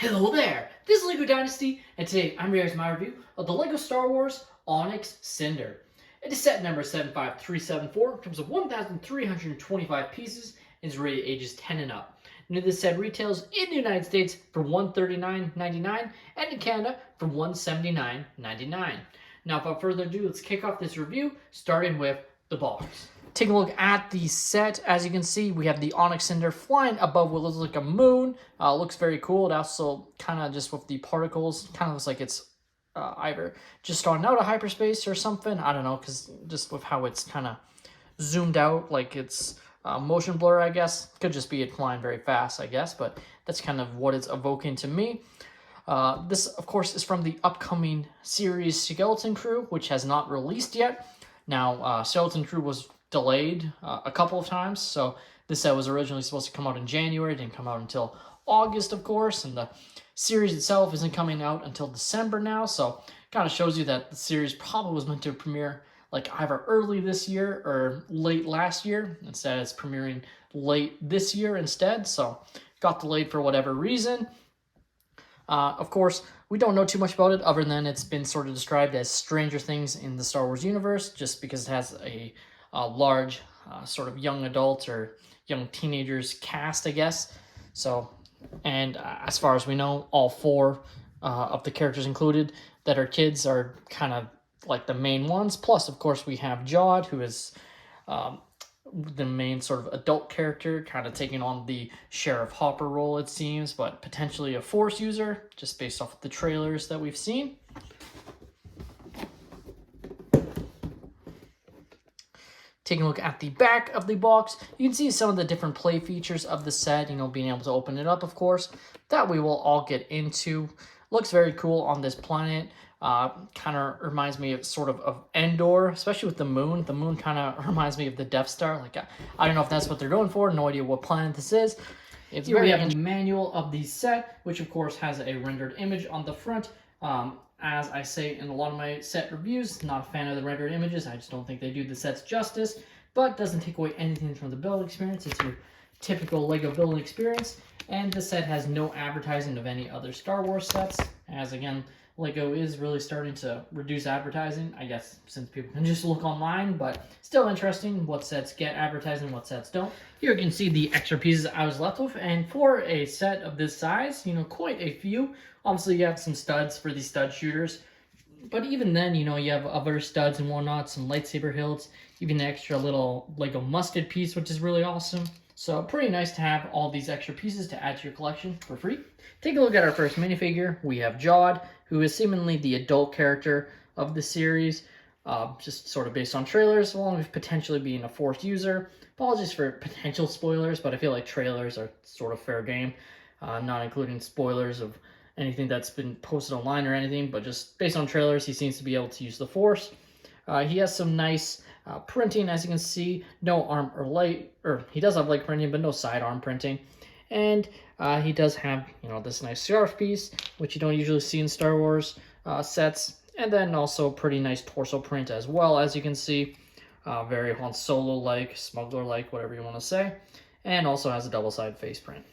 Hello there, this is LEGO Dynasty, and today I'm reacting to my review of the LEGO Star Wars Onyx Cinder. It is set number 75374, comes with 1,325 pieces, and is rated ages 10 and up. Now this set retails in the United States for $139.99 and in Canada for $179.99. Now without further ado, let's kick off this review, starting with the box. Take a look at the set. As you can see, we have the Onyx Cinder flying above what looks like a moon. Looks very cool. It also kind of just with the particles, kind of looks like it's either just starting out of hyperspace or something. I don't know, because just with how it's kind of zoomed out, like it's motion blur, I guess. Could just be it flying very fast, I guess, but that's kind of what it's evoking to me. This, of course, is from the upcoming series Skeleton Crew, which has not released yet. Now, Skeleton Crew was delayed a couple of times, so this set was originally supposed to come out in January. It didn't come out until August, of course, and the series itself isn't coming out until December now, so kind of shows you that the series probably was meant to premiere like either early this year or late last year. Instead, it's premiering late this year instead, so got delayed for whatever reason. Of course, we don't know too much about it other than it's been sort of described as Stranger Things in the Star Wars universe, just because it has a large sort of young adult or young teenagers cast, I guess. So, and as far as we know, all four of the characters included that are kids are kind of like the main ones. Plus, of course, we have Jod, who is the main sort of adult character, kind of taking on the Sheriff Hopper role, it seems, but potentially a Force user, just based off of the trailers that we've seen. Taking a look at the back of the box, you can see some of the different play features of the set, you know, being able to open it up, of course. That we will all get into. Looks very cool on this planet. Kind of reminds me of sort of Endor, especially with the moon. The moon kind of reminds me of the Death Star. Like, I don't know if that's what they're going for. No idea what planet this is. Here we have the manual of the set, which of course has a rendered image on the front. As I say in a lot of my set reviews, not a fan of the rendered images. I just don't think they do the sets justice, but doesn't take away anything from the build experience. It's your typical LEGO building experience, and the set has no advertising of any other Star Wars sets, as again, LEGO is really starting to reduce advertising, I guess, since people can just look online, but still interesting what sets get advertising, what sets don't. Here you can see the extra pieces I was left with, and for a set of this size, you know, quite a few. Obviously, you have some studs for the stud shooters, but even then, you know, you have other studs and whatnot, some lightsaber hilts, even the extra little LEGO musket piece, which is really awesome. So pretty nice to have all these extra pieces to add to your collection for free. Take a look at our first minifigure. We have Jod, who is seemingly the adult character of the series, just sort of based on trailers, along with potentially being a Force user. Apologies for potential spoilers, but I feel like trailers are sort of fair game, not including spoilers of anything that's been posted online or anything, but just based on trailers, he seems to be able to use the Force. He has some nice printing, as you can see. No arm or leg, or he does have leg printing, but no sidearm printing. And he does have, you know, this nice scarf piece, which you don't usually see in Star Wars sets. And then also pretty nice torso print as well, as you can see. Very Han Solo-like, smuggler-like, whatever you want to say. And also has a double-sided face print.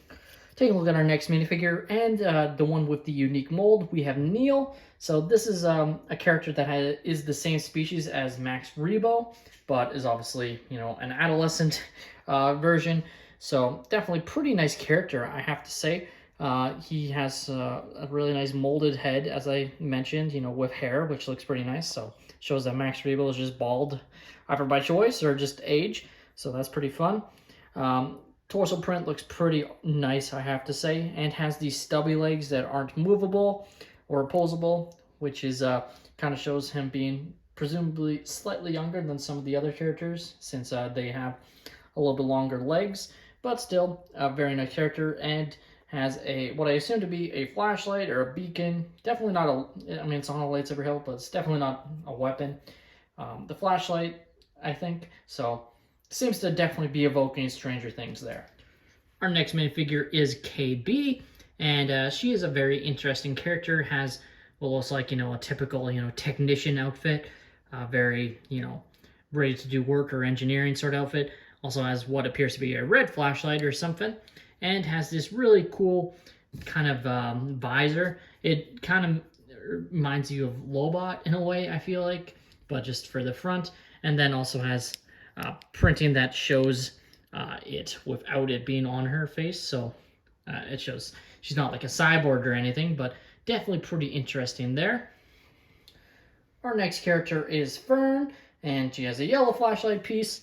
Taking a look at our next minifigure, and the one with the unique mold, we have Neil. So this is a character that is the same species as Max Rebo, but is obviously, you know, an adolescent version. So definitely pretty nice character, I have to say. He has a really nice molded head, as I mentioned, you know, with hair, which looks pretty nice. So shows that Max Rebo is just bald, either by choice or just age. So that's pretty fun. Torso print looks pretty nice, I have to say, and has these stubby legs that aren't movable or opposable, which is kind of shows him being presumably slightly younger than some of the other characters, since they have a little bit longer legs, but still a very nice character, and has a what I assume to be a flashlight or a beacon. Definitely not a, I mean, it's on a lightsaber hilt, but it's definitely not a weapon. The flashlight, I think, so seems to definitely be evoking Stranger Things there. Our next minifigure is KB, and she is a very interesting character. Has what looks like, you know, a typical, you know, technician outfit, very, you know, ready to do work or engineering sort of outfit. Also has what appears to be a red flashlight or something, and has this really cool kind of visor. It kind of reminds you of Lobot in a way, I feel like, but just for the front. And then also has printing that shows it without it being on her face. So it shows she's not like a cyborg or anything, but definitely pretty interesting there. Our next character is Fern, and she has a yellow flashlight piece,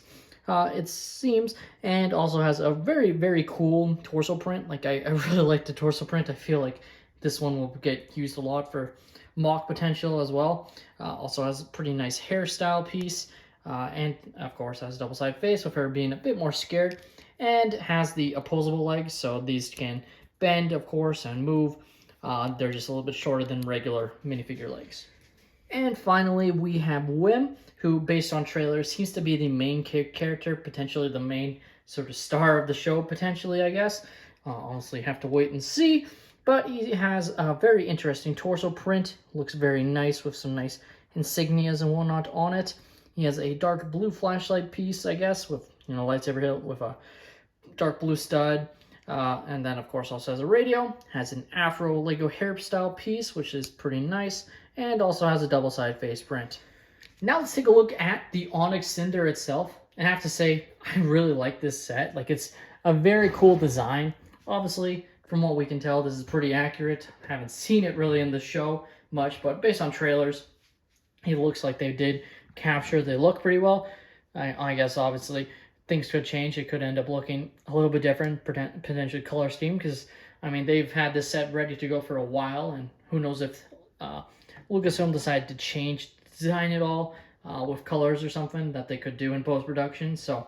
it seems, and also has a very, very cool torso print. Like, I really like the torso print. I feel like this one will get used a lot for mock potential as well. Also has a pretty nice hairstyle piece, and of course has a double-sided face with her being a bit more scared, and has the opposable legs, so these can bend, of course, and move. They're just a little bit shorter than regular minifigure legs. And finally, we have Whiff, who, based on trailers, seems to be the main character, potentially the main sort of star of the show, potentially, I guess. Honestly, have to wait and see. But he has a very interesting torso print. Looks very nice with some nice insignias and whatnot on it. He has a dark blue flashlight piece, I guess, with, you know, lightsaber hilt with a dark blue stud. And then, of course, also has a radio. Has an Afro Lego hairstyle piece, which is pretty nice. And also has a double-sided face print. Now let's take a look at the Onyx Cinder itself. And I have to say, I really like this set. Like, it's a very cool design. Obviously, from what we can tell, this is pretty accurate. I haven't seen it really in the show much, but based on trailers, it looks like they did capture the look pretty well. I guess, obviously, things could change. It could end up looking a little bit different, potentially color scheme, because, I mean, they've had this set ready to go for a while, and who knows if Lucasfilm decided to design it all with colors or something that they could do in post-production. So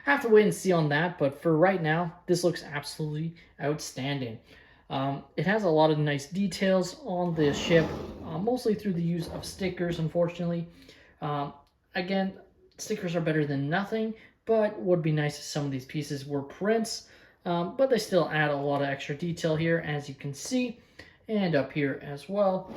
I have to wait and see on that. But for right now, this looks absolutely outstanding. It has a lot of nice details on the ship, mostly through the use of stickers, unfortunately. Again, stickers are better than nothing, but would be nice if some of these pieces were prints. But they still add a lot of extra detail here, as you can see. And up here as well,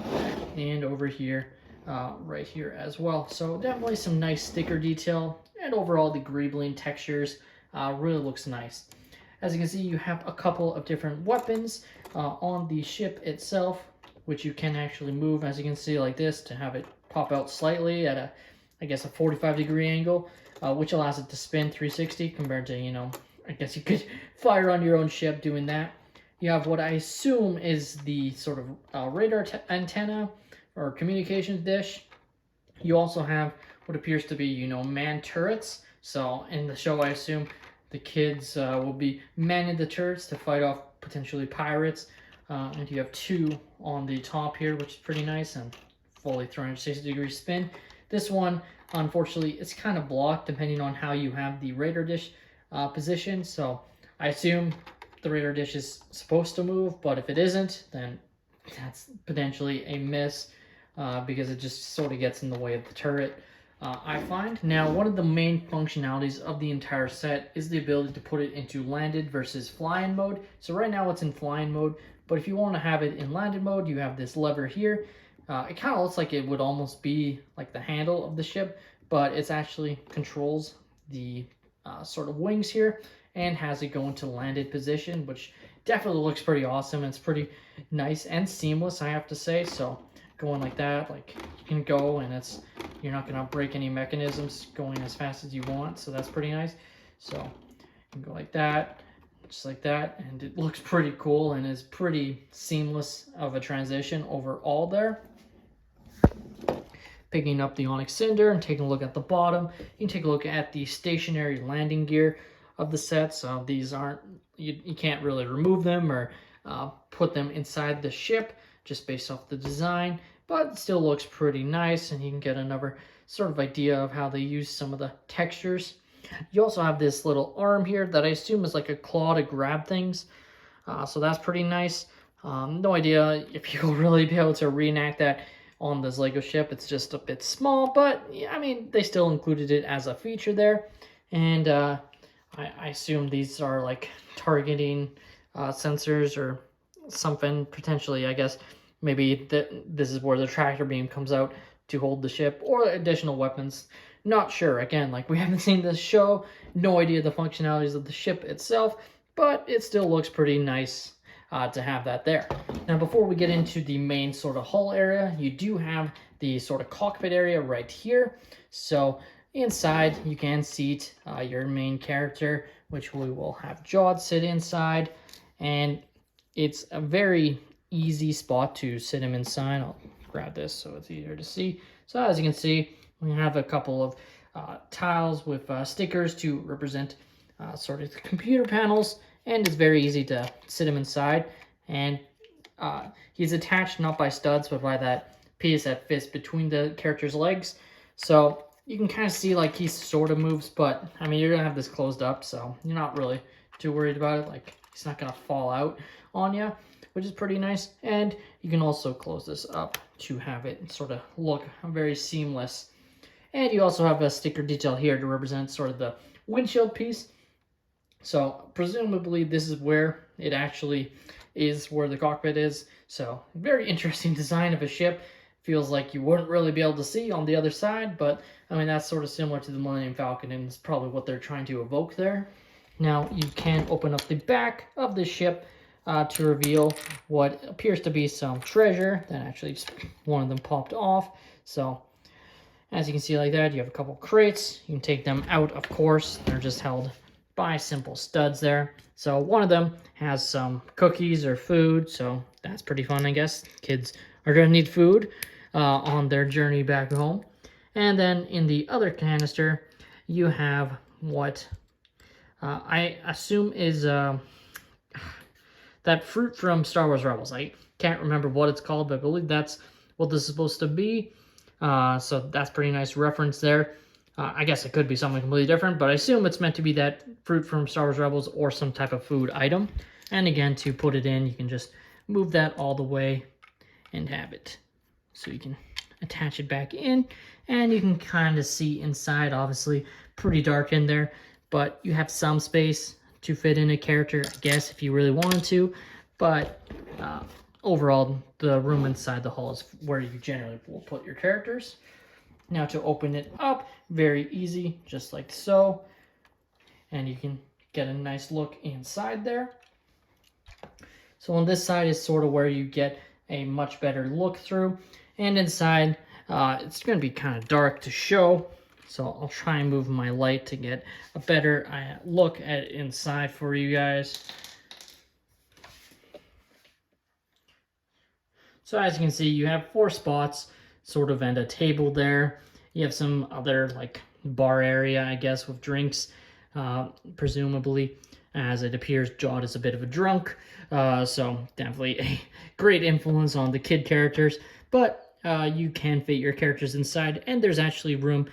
and over here, right here as well. So definitely some nice sticker detail, and overall the greebling textures really looks nice. As you can see, you have a couple of different weapons on the ship itself, which you can actually move, as you can see, like this, to have it pop out slightly at I guess a 45-degree angle, which allows it to spin 360 compared to, you know, I guess you could fire on your own ship doing that. You have what I assume is the sort of radar antenna or communications dish. You also have what appears to be, you know, manned turrets. So in the show, I assume the kids will be manning the turrets to fight off potentially pirates. And you have two on the top here, which is pretty nice, and fully 360-degree spin. This one, unfortunately, it's kind of blocked depending on how you have the radar dish position. So I assume the radar dish is supposed to move, but if it isn't, then that's potentially a miss because it just sort of gets in the way of the turret, I find. Now, one of the main functionalities of the entire set is the ability to put it into landed versus flying mode. So right now it's in flying mode, but if you want to have it in landed mode, you have this lever here. It kind of looks like it would almost be like the handle of the ship, but it actually controls the sort of wings here, and has it go into landed position, which definitely looks pretty awesome. It's pretty nice and seamless, I have to say. So going like that, like, you can go, and you're not going to break any mechanisms going as fast as you want, so that's pretty nice. So you can go like that, just like that, and it looks pretty cool and is pretty seamless of a transition overall there. Picking up the Onyx Cinder and taking a look at the bottom, you can take a look at the stationary landing gear of the set. So these aren't, you can't really remove them or put them inside the ship just based off the design, but it still looks pretty nice, and you can get another sort of idea of how they use some of the textures. You also have this little arm here that I assume is like a claw to grab things, so that's pretty nice. No idea if you'll really be able to reenact that on this Lego ship. It's just a bit small, but yeah, I mean, they still included it as a feature there. And I assume these are like targeting sensors or something, potentially. I guess maybe this is where the tractor beam comes out to hold the ship, or additional weapons. Not sure. Again, like, we haven't seen this show, no idea the functionalities of the ship itself, but it still looks pretty nice to have that there. Now, before we get into the main sort of hull area, you do have the sort of cockpit area right here. So inside, you can seat your main character, which we will have Jawed sit inside. And it's a very easy spot to sit him inside. I'll grab this so it's easier to see. So as you can see, we have a couple of tiles with stickers to represent sort of the computer panels, and it's very easy to sit him inside. And he's attached not by studs, but by that piece that fits between the character's legs. So you can kind of see like he sort of moves, but I mean, you're gonna have this closed up, so you're not really too worried about it. Like, he's not gonna fall out on you, which is pretty nice. And you can also close this up to have it sort of look very seamless. And you also have a sticker detail here to represent sort of the windshield piece. So presumably this is where it actually is, where the cockpit is. So very interesting design of a ship. Feels like you wouldn't really be able to see on the other side, but I mean, that's sort of similar to the Millennium Falcon, and it's probably what they're trying to evoke there. Now you can open up the back of the ship to reveal what appears to be some treasure. That actually just one of them popped off. So as you can see like that, you have a couple crates. You can take them out, of course. They're just held by simple studs there. So one of them has some cookies or food, so that's pretty fun, I guess. Kids are going to need food on their journey back home. And then in the other canister, you have what I assume is that fruit from Star Wars Rebels. I can't remember what it's called, but I believe that's what this is supposed to be. So that's pretty nice reference there. I guess it could be something completely different, but I assume it's meant to be that fruit from Star Wars Rebels or some type of food item. And again, to put it in, you can just move that all the way and have it. So you can attach it back in, and you can kind of see inside. Obviously pretty dark in there, but you have some space to fit in a character, I guess, if you really wanted to. But overall, the room inside the hull is where you generally will put your characters. Now to open it up, very easy, just like so. And you can get a nice look inside there. So on this side is sort of where you get a much better look through. And inside, it's going to be kind of dark to show. So I'll try and move my light to get a better look at inside for you guys. So as you can see, you have 4 spots, sort of, and a table there. You have some other like bar area, I guess, with drinks, presumably, as it appears Jawed is a bit of a drunk. So definitely a great influence on the kid characters. But you can fit your characters inside, and there's actually room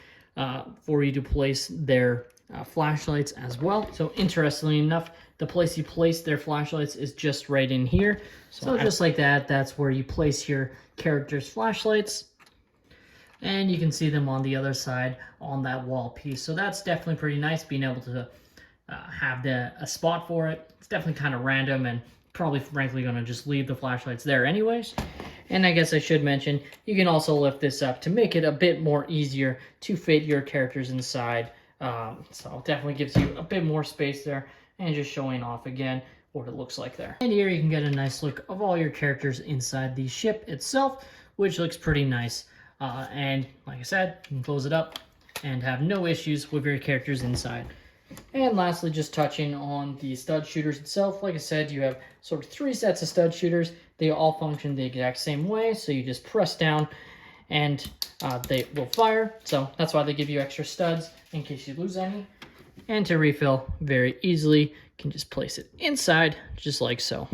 for you to place their flashlights as well. So interestingly enough, the place you place their flashlights is just right in here. So just like that, that's where you place your character's flashlights. And you can see them on the other side on that wall piece. So that's definitely pretty nice, being able to have a spot for it. It's definitely kind of random, and probably frankly going to just leave the flashlights there anyways. And I guess I should mention, you can also lift this up to make it a bit more easier to fit your characters inside. So it definitely gives you a bit more space there, and just showing off again what it looks like there. And here you can get a nice look of all your characters inside the ship itself, which looks pretty nice. And like I said, you can close it up and have no issues with your characters inside. And lastly, just touching on the stud shooters itself. Like I said, you have sort of 3 sets of stud shooters. They all function the exact same way. So you just press down and they will fire. So that's why they give you extra studs in case you lose any. And to refill very easily, you can just place it inside just like so.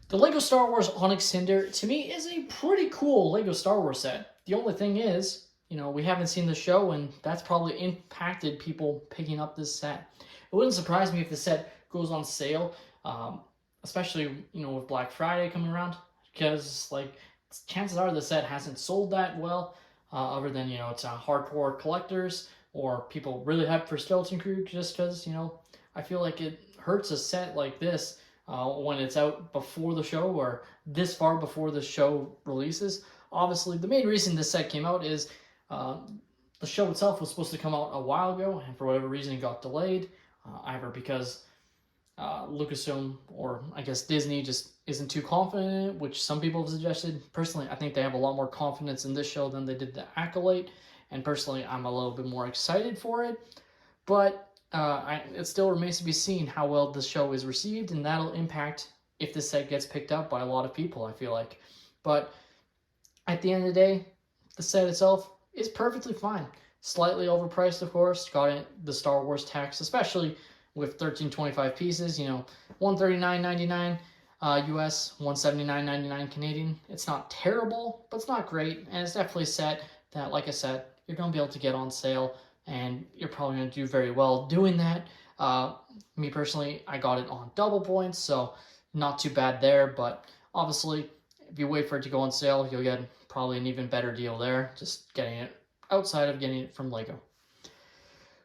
The LEGO Star Wars Onyx Cinder, to me, is a pretty cool LEGO Star Wars set. The only thing is, you know, we haven't seen the show, and that's probably impacted people picking up this set. It wouldn't surprise me if the set goes on sale, especially, you know, with Black Friday coming around, because, like, chances are the set hasn't sold that well, other than, you know, it's hardcore collectors or people really hyped for Skeleton Crew, just because, you know, I feel like it hurts a set like this when it's out before the show or this far before the show releases. Obviously, the main reason this set came out is the show itself was supposed to come out a while ago, and for whatever reason it got delayed, either because Lucasfilm, or I guess Disney, just isn't too confident in it, which some people have suggested. Personally, I think they have a lot more confidence in this show than they did the Acolyte, and personally, I'm a little bit more excited for it. But it still remains to be seen how well the show is received, and that'll impact if the set gets picked up by a lot of people, I feel like. But at the end of the day, the set itself is perfectly fine. Slightly overpriced, of course. Got it, the Star Wars tax, especially with 1325 pieces. You know, $139.99 US, $179.99 Canadian. It's not terrible, but it's not great, and it's definitely a set that, like I said, you're gonna be able to get on sale, and you're probably gonna do very well doing that. Me personally, I got it on double points, so not too bad there. But obviously, if you wait for it to go on sale, you'll get probably an even better deal there. Just getting it outside of getting it from Lego.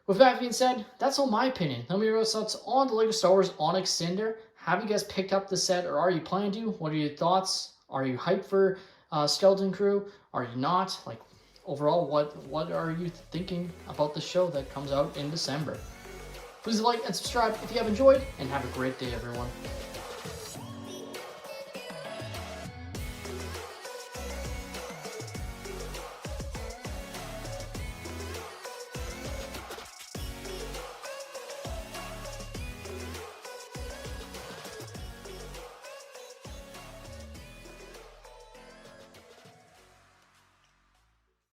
With that being said, that's all my opinion. Let me know your thoughts on the Lego Star Wars Onyx Cinder. Have you guys picked up the set, or are you planning to? What are your thoughts? Are you hyped for Skeleton Crew? Are you not? Like, overall, what are you thinking about the show that comes out in December? Please like and subscribe if you have enjoyed, and have a great day, everyone.